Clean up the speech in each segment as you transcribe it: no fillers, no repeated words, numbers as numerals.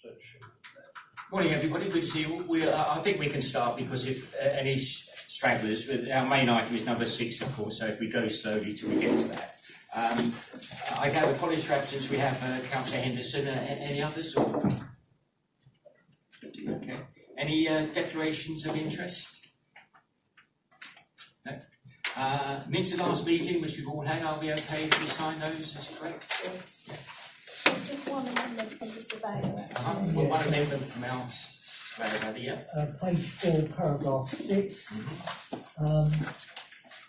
extension. Morning, everybody. Good to see you. I think we can start because if any stragglers, our main item is number 6, of course. So if we go slowly till we get to that, I gather college for absence. We have Councillor Henderson. Any others? Or? Okay. Any declarations of interest? No. Minutes of last meeting, which we've all had. Are we okay if we sign those? Is correct? Yeah. Just one amendment from the Surveyor. One amendment from our Surveyor, yeah. Page 4, paragraph 6.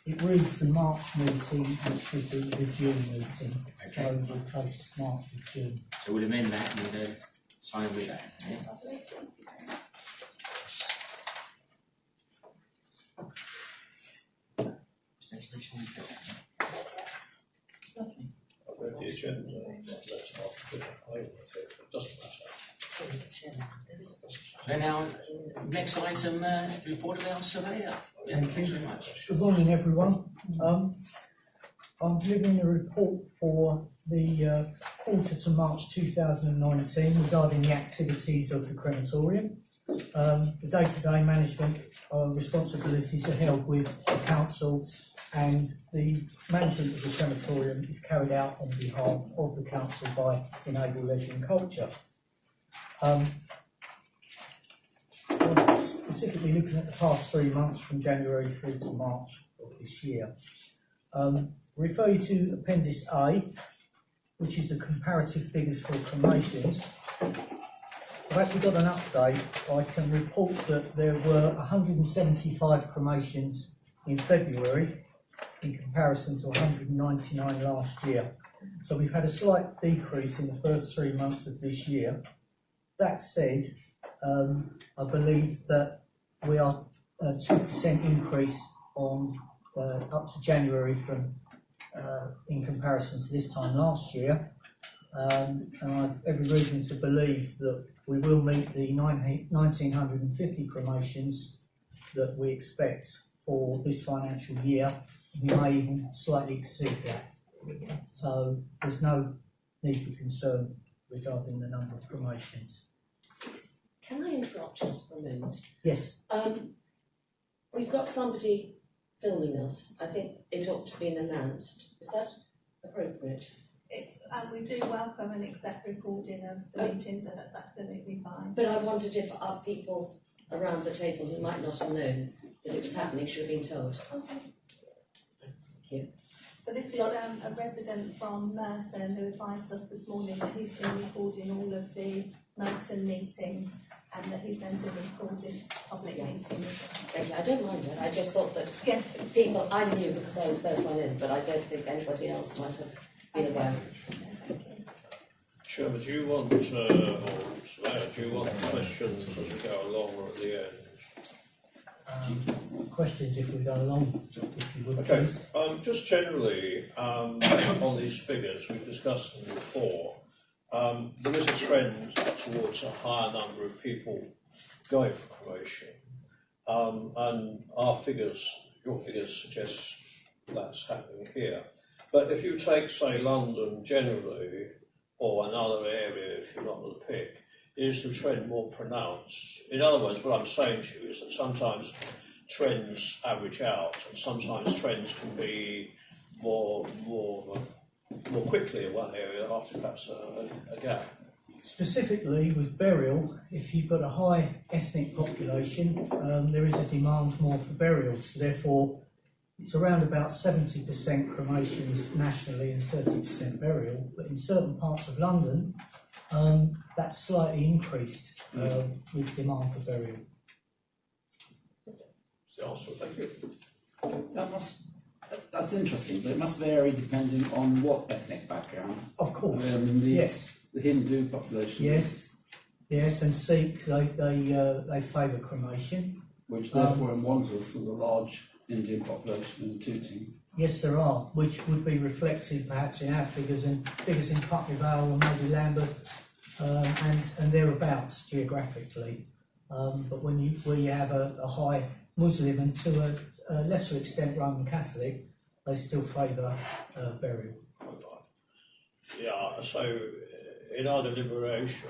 It reads the March meeting, which should be the June meeting. Okay. So we'll replace March with June. So we'll amend that and sign with that. Yeah? The agenda, it doesn't matter. Then our next item, report of our Surveyor. Yeah, thank you very much. Good morning, everyone. I'm delivering a report for the quarter to March 2019 regarding the activities of the crematorium. The day-to-day management responsibilities are held with the council, and the management of the crematorium is carried out on behalf of the council by Enable Leisure and Culture. Specifically looking at the past 3 months from January through to March of this year. Refer you to Appendix A, which is the comparative figures for cremations. I've actually got an update. I can report that there were 175 cremations in February in comparison to 199 last year. So we've had a slight decrease in the first 3 months of this year. That said, I believe that we are a 2% increase on up to January from in comparison to this time last year. And I've every reason to believe that we will meet the 1,950 cremations that we expect for this financial year. We may even slightly exceed that. So there's no need for concern regarding the number of cremations. Can I interrupt just for a moment? Yes. We've got somebody filming us. I think it ought to be announced. Is that appropriate? We do welcome and accept recording of the meeting, so that's absolutely fine. But I wondered if our people around the table who might not have known that it was happening should have been told. Okay. Thank you. So this is a resident from Merton who advised us this morning that he's been recording all of the Merton meetings and that he's going to record this public meeting. Okay, I don't mind that. I just thought that people, I knew because I was first one in, but I don't think anybody else might have been aware. Chairman, do you want, or Surveyor, do you want questions as we go along or at the end? Questions if we go along, if you would, okay. please. Just generally, on these figures, we've discussed them before. There is a trend towards a higher number of people going for cremation. And our figures, your figures suggest that's happening here. But if you take, say, London generally, or another area, if you're not going to pick, is the trend more pronounced? In other words, what I'm saying to you is that sometimes trends average out, and sometimes trends can be more quickly in one area after perhaps a gap. Specifically with burial, if you've got a high ethnic population, there is a demand more for burials. So therefore, it's around about 70% cremations nationally and 30% burial. But in certain parts of London, that's slightly increased with demand for burial. Thank you. That's interesting, but it must vary depending on what ethnic background. Of course, yes. The Hindu population. Yes, and Sikh, they favour cremation. Which therefore in Wandsworth with a large Indian population and Tooting. Yes, there are, which would be reflected perhaps in our figures and figures in Putney Vale or maybe Lambeth and thereabouts geographically. But when you have a high Muslim and to a lesser extent Roman Catholic, they still favour burial. Yeah, so in our deliberations,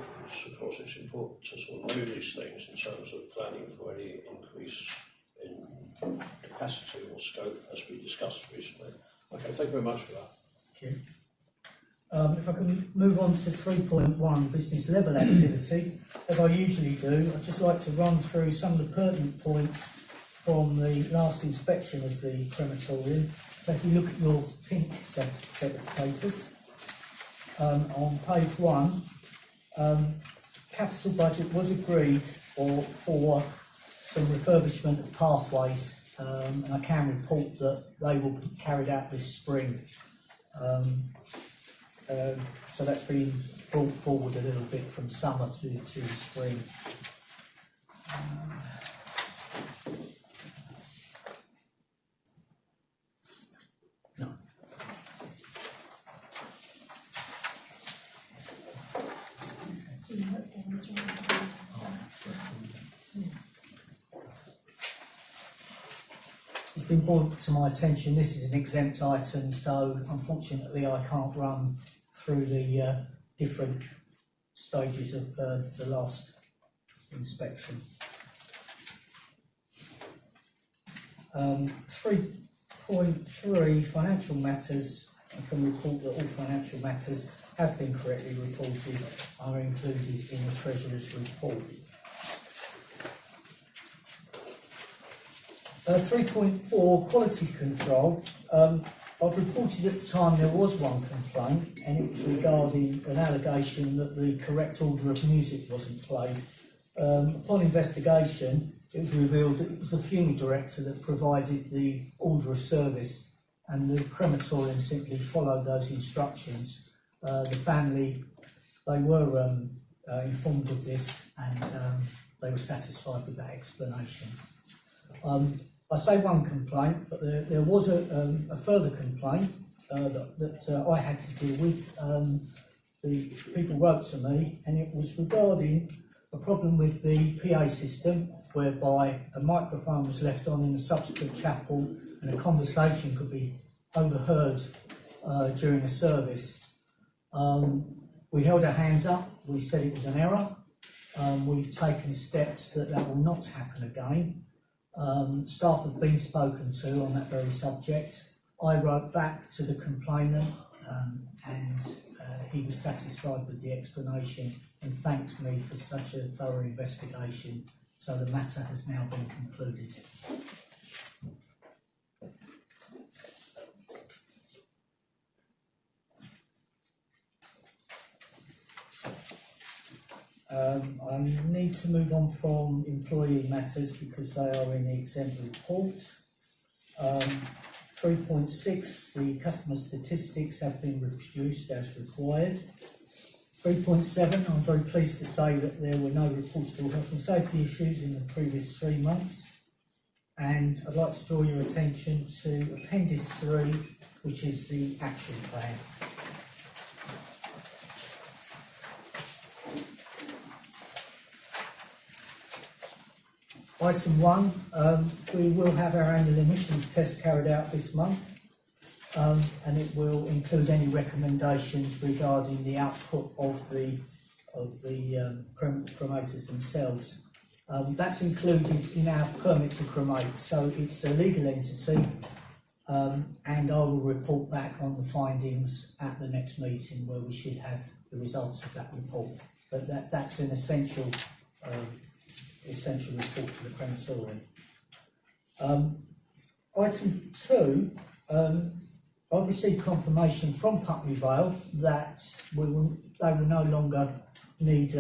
of course, it's important to sort of know these things in terms of planning for any increase in capacity or scope, as we discussed recently. Okay, thank you very much for that. Thank you. If I can move on to 3.1, business level activity. As I usually do, I'd just like to run through some of the pertinent points from the last inspection of the crematorium. So if you look at your pink set of papers, on page 1, capital budget was agreed for some refurbishment of pathways, and I can report that they will be carried out this spring. So that's been brought forward a little bit from summer to spring. No. It's been brought to my attention, this is an exempt item, so unfortunately I can't run through the different stages of the last inspection. 3.3, financial matters. I can report that all financial matters have been correctly reported, are included in the Treasurer's report. 3.4, quality control. I've reported at the time there was one complaint, and it was regarding an allegation that the correct order of music wasn't played. Upon investigation, it was revealed that it was the funeral director that provided the order of service, and the crematorium simply followed those instructions. The family, they were informed of this, and they were satisfied with that explanation. I say one complaint, but there was a further complaint that I had to deal with. The people wrote to me, and it was regarding a problem with the PA system, whereby a microphone was left on in a subsequent chapel and a conversation could be overheard during a service. We held our hands up, we said it was an error. We've taken steps that will not happen again. Staff have been spoken to on that very subject. I wrote back to the complainant, and he was satisfied with the explanation and thanked me for such a thorough investigation. So the matter has now been concluded. I need to move on from employee matters because they are in the exempt report. 3.6, the customer statistics have been reproduced as required. 3.7, I'm very pleased to say that there were no reportable health and safety issues in the previous 3 months. And I'd like to draw your attention to Appendix 3, which is the action plan. Item 1, we will have our annual emissions test carried out this month, and it will include any recommendations regarding the output of the cremators themselves. That's included in our permit to cremate, so it's a legal entity, and I will report back on the findings at the next meeting where we should have the results of that report. But that's an essential report for the crematorium. Item 2, I've received confirmation from Putney Vale that they will no longer need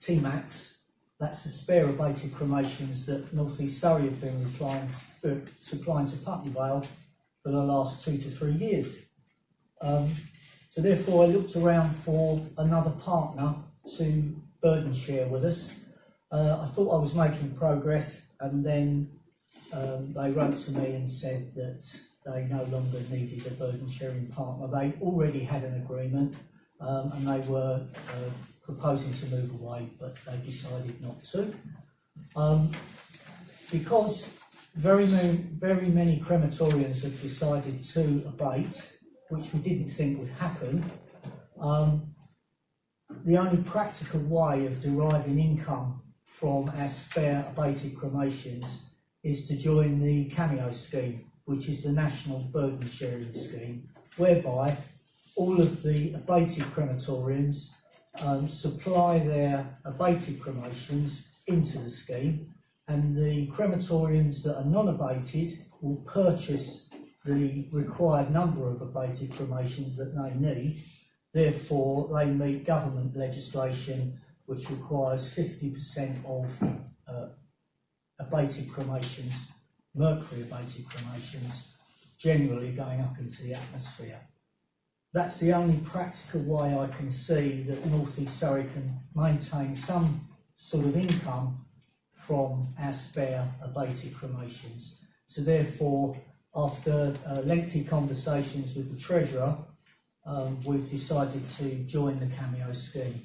T-Max. That's the spare abated cremations that North East Surrey have been supplying to Putney Vale for the last 2 to 3 years. So therefore I looked around for another partner to burden share with us. I thought I was making progress, and then they wrote to me and said that they no longer needed a burden sharing partner. They already had an agreement, and they were proposing to move away, but they decided not to. Because very many crematoriums have decided to abate, which we didn't think would happen, the only practical way of deriving income from our spare abated cremations is to join the Cameo scheme, which is the National Burden Sharing Scheme, whereby all of the abated crematoriums supply their abated cremations into the scheme, and the crematoriums that are non-abated will purchase the required number of abated cremations that they need. Therefore, they meet government legislation which requires 50% of abated cremations, mercury abated cremations, generally going up into the atmosphere. That's the only practical way I can see that North East Surrey can maintain some sort of income from our spare abated cremations. So therefore, after lengthy conversations with the Treasurer, we've decided to join the Cameo scheme.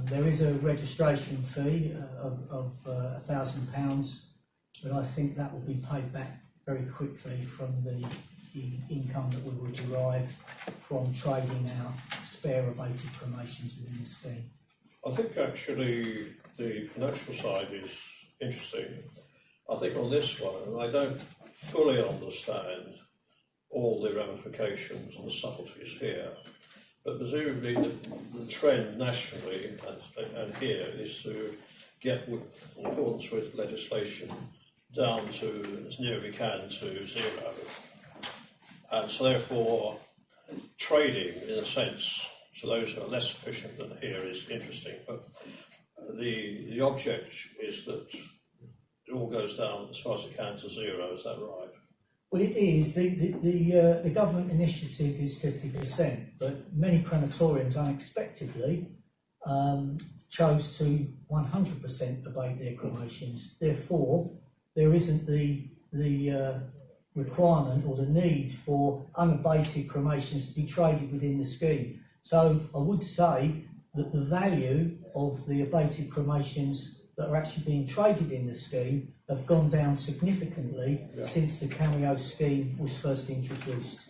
There is a registration fee of £1,000, but I think that will be paid back very quickly from the income that we will derive from trading our spare abated cremations within the scheme. I think actually the financial side is interesting. I think on this one, I don't fully understand all the ramifications and the subtleties here, but presumably the trend nationally and here is to get, in accordance with legislation, down to as near we can to zero. And so therefore, trading, in a sense, to those who are less efficient than here is interesting, but the object is that it all goes down as far as it can to zero, is that right? Well, it is. The government initiative is 50%, but many crematoriums unexpectedly chose to 100% abate their cremations. Therefore, there isn't the requirement or the need for unabated cremations to be traded within the scheme. So I would say that the value of the abated cremations that are actually being traded in the scheme have gone down significantly since the Cameo scheme was first introduced.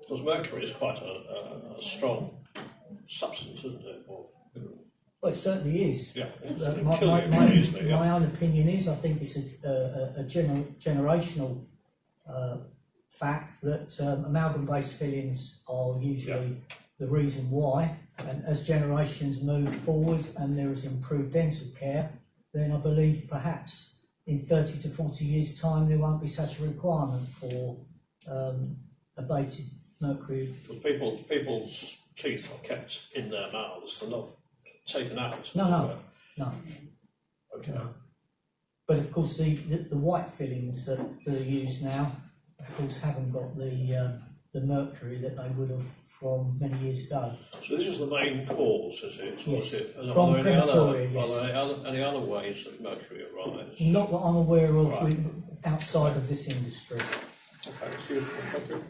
Because mercury is quite a strong substance, isn't it? Well, it certainly is. Yeah. My own opinion is I think it's a generational fact that amalgam-based fillings are usually the reason why. And as generations move forward and there is improved dental care, then I believe perhaps in 30 to 40 years' time there won't be such a requirement for abated mercury. Because people's teeth are kept in their mouths, they're not taken out. No. Okay. No. But of course the white fillings that are used now, of course, haven't got the mercury that they would have from many years ago. So this is the main cause, is it? Yes. From crematoria, yes. Are there any other ways that mercury arises? Not that I'm aware of Right. outside of this industry. Okay. Thank you.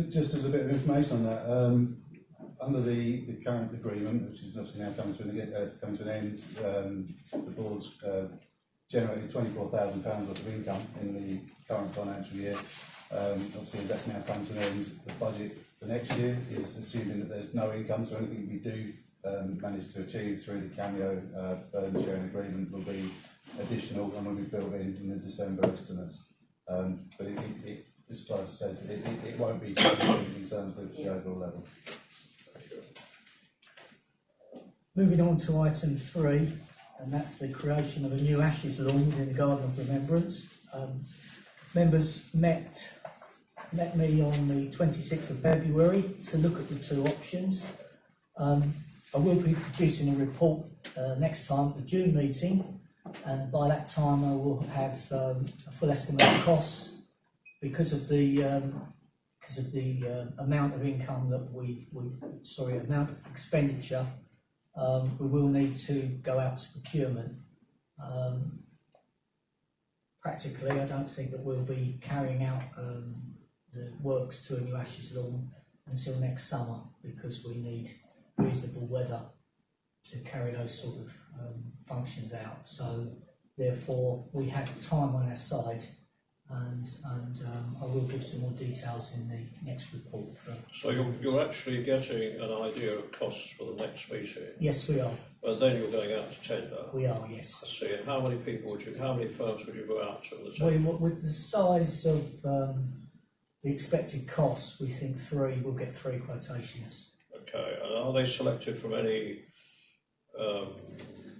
Just as a bit of information on that, under the current agreement, which is obviously now coming to an end, the board's generated £24,000 worth of income in the current financial year. Obviously, as that's now come to an end, the budget for next year is assuming that there's no income, so anything we do manage to achieve through the Cameo burden sharing agreement will be additional and will be built in the December estimates. But it as Clive says, it won't be significant in terms of the overall level. Moving on to item 3, and that's the creation of a new ashes lawn within the Garden of Remembrance. Members met me on the 26th of February to look at the two options. I will be producing a report next time at the June meeting, and by that time I will have a full estimate of costs because of the amount of income that amount of expenditure. We will need to go out to procurement. Practically, I don't think that we'll be carrying out the works to a new ashes lawn until next summer because we need reasonable weather to carry those sort of functions out. So, therefore, we have time on our side and I will give some more details in the next report. So you're actually getting an idea of costs for the next meeting? Yes, we are. And then you're going out to tender? We are, yes. I see. And how many firms would you go out to on the tender? With the size of the expected costs, we think we'll get 3 quotations. Okay. And are they selected from any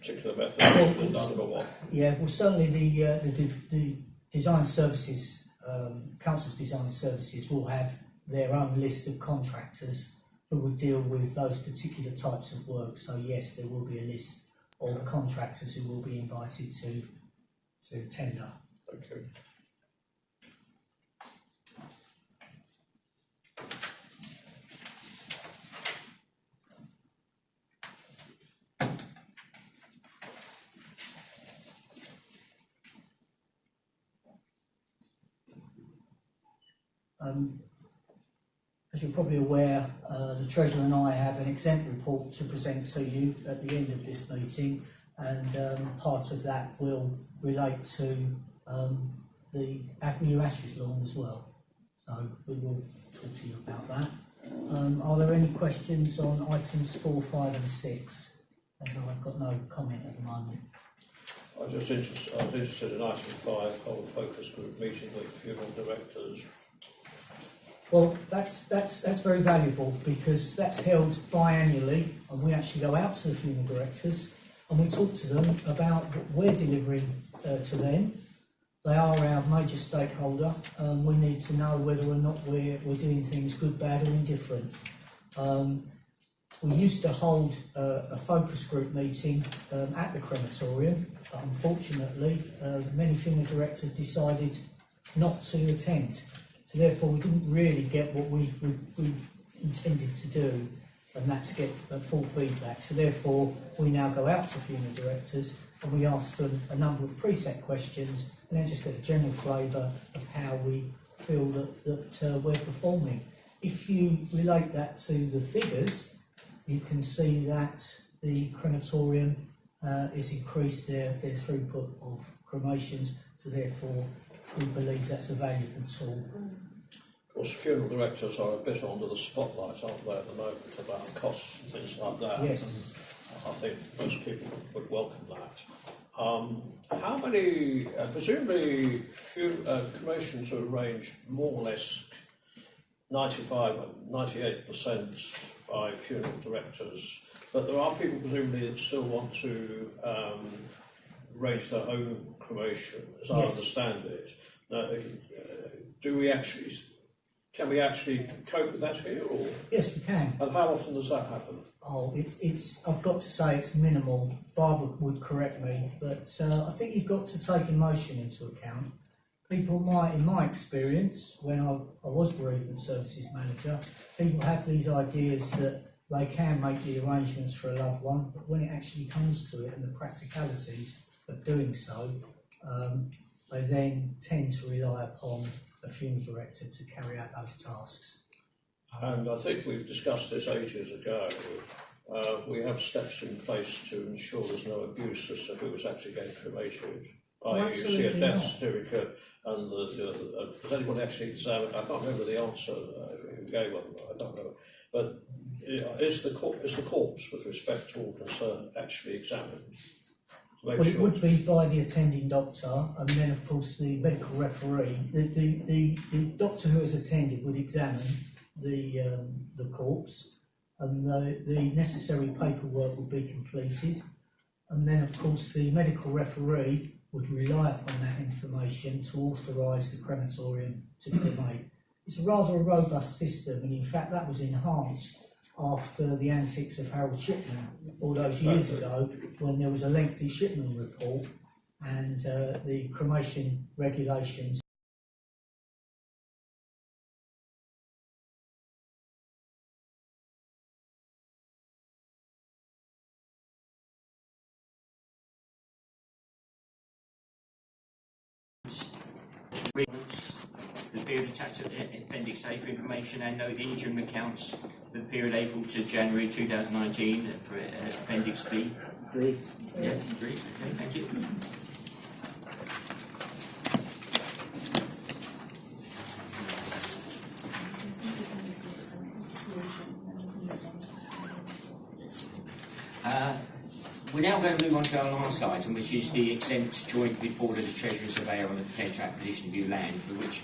particular method? What? Yeah, well, certainly the design services, council's design services will have their own list of contractors who would deal with those particular types of work. So yes, there will be a list of contractors who will be invited to tender. Okay. As you're probably aware, the Treasurer and I have an exempt report to present to you at the end of this meeting, and part of that will relate to the Avenue Ashes lawn as well. So we will talk to you about that. Are there any questions on items 4, 5 and 6? As I've got no comment at the moment. I was interested in item 5, whole focus group meeting with funeral directors. Well, that's very valuable because that's held biannually, and we actually go out to the funeral directors and we talk to them about what we're delivering to them. They are our major stakeholder, and we need to know whether or not we're doing things good, bad, or indifferent. We used to hold a focus group meeting at the crematorium, but unfortunately, many funeral directors decided not to attend. So therefore, we didn't really get what we intended to do, and that's get full feedback. So therefore, we now go out to funeral directors and we ask them a number of preset questions, and then just get a general flavour of how we feel that we're performing. If you relate that to the figures, you can see that the crematorium has increased their throughput of cremations, so therefore we believe that's a valuable tool. Of course, funeral directors are a bit under the spotlight, aren't they, at the moment, about costs and things like that. Yes. And I think most people would welcome that. How many, presumably, cremations are arranged more or less 95 and 98% by funeral directors, but there are people presumably that still want to arrange their own cremation, as I understand it. Now, can we actually cope with that here, or? Yes, we can. And how often does that happen? Oh, I've got to say it's minimal. Barbara would correct me, but I think you've got to take emotion into account. People might, in my experience, when I was bereavement services manager, people have these ideas that they can make the arrangements for a loved one, but when it actually comes to it and the practicalities of doing so, they then tend to rely upon a funeral director to carry out those tasks. And I think we've discussed this ages ago. We have steps in place to ensure there's no abuse as to who is actually getting cremated. You see a death certificate, and does anyone actually examine? I can't remember the answer who gave one. I don't know. But is the corpse, with respect to all concern, actually examined? Well, it would be by the attending doctor, and then, of course, the medical referee. The doctor who has attended would examine the corpse, and the necessary paperwork would be completed. And then, of course, the medical referee would rely upon that information to authorise the crematorium to cremate. It's rather a robust system, and in fact that was enhanced after the antics of Harold Shipman all those years ago, when there was a lengthy Shipman report and the cremation regulations the period attached to Appendix A for information, and note the interim accounts for the period April to January 2019 for Appendix B. Agreed. Yeah, agreed. Okay, thank you. We're now going to move on to our last item, which is the exempt joint report of the Treasurer and Surveyor on the potential acquisition of new land, for which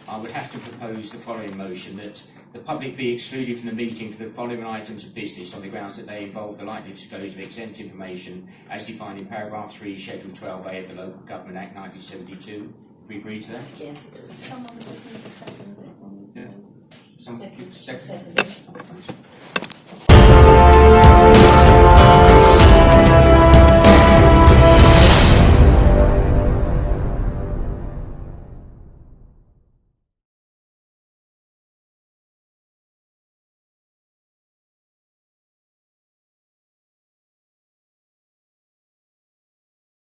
I would have to propose the following motion: that the public be excluded from the meeting for the following items of business on the grounds that they involve the likely disclosure of exempt information as defined in paragraph 3, schedule 12A of the Local Government Act 1972. We agree to that? Yes. Someone doesn't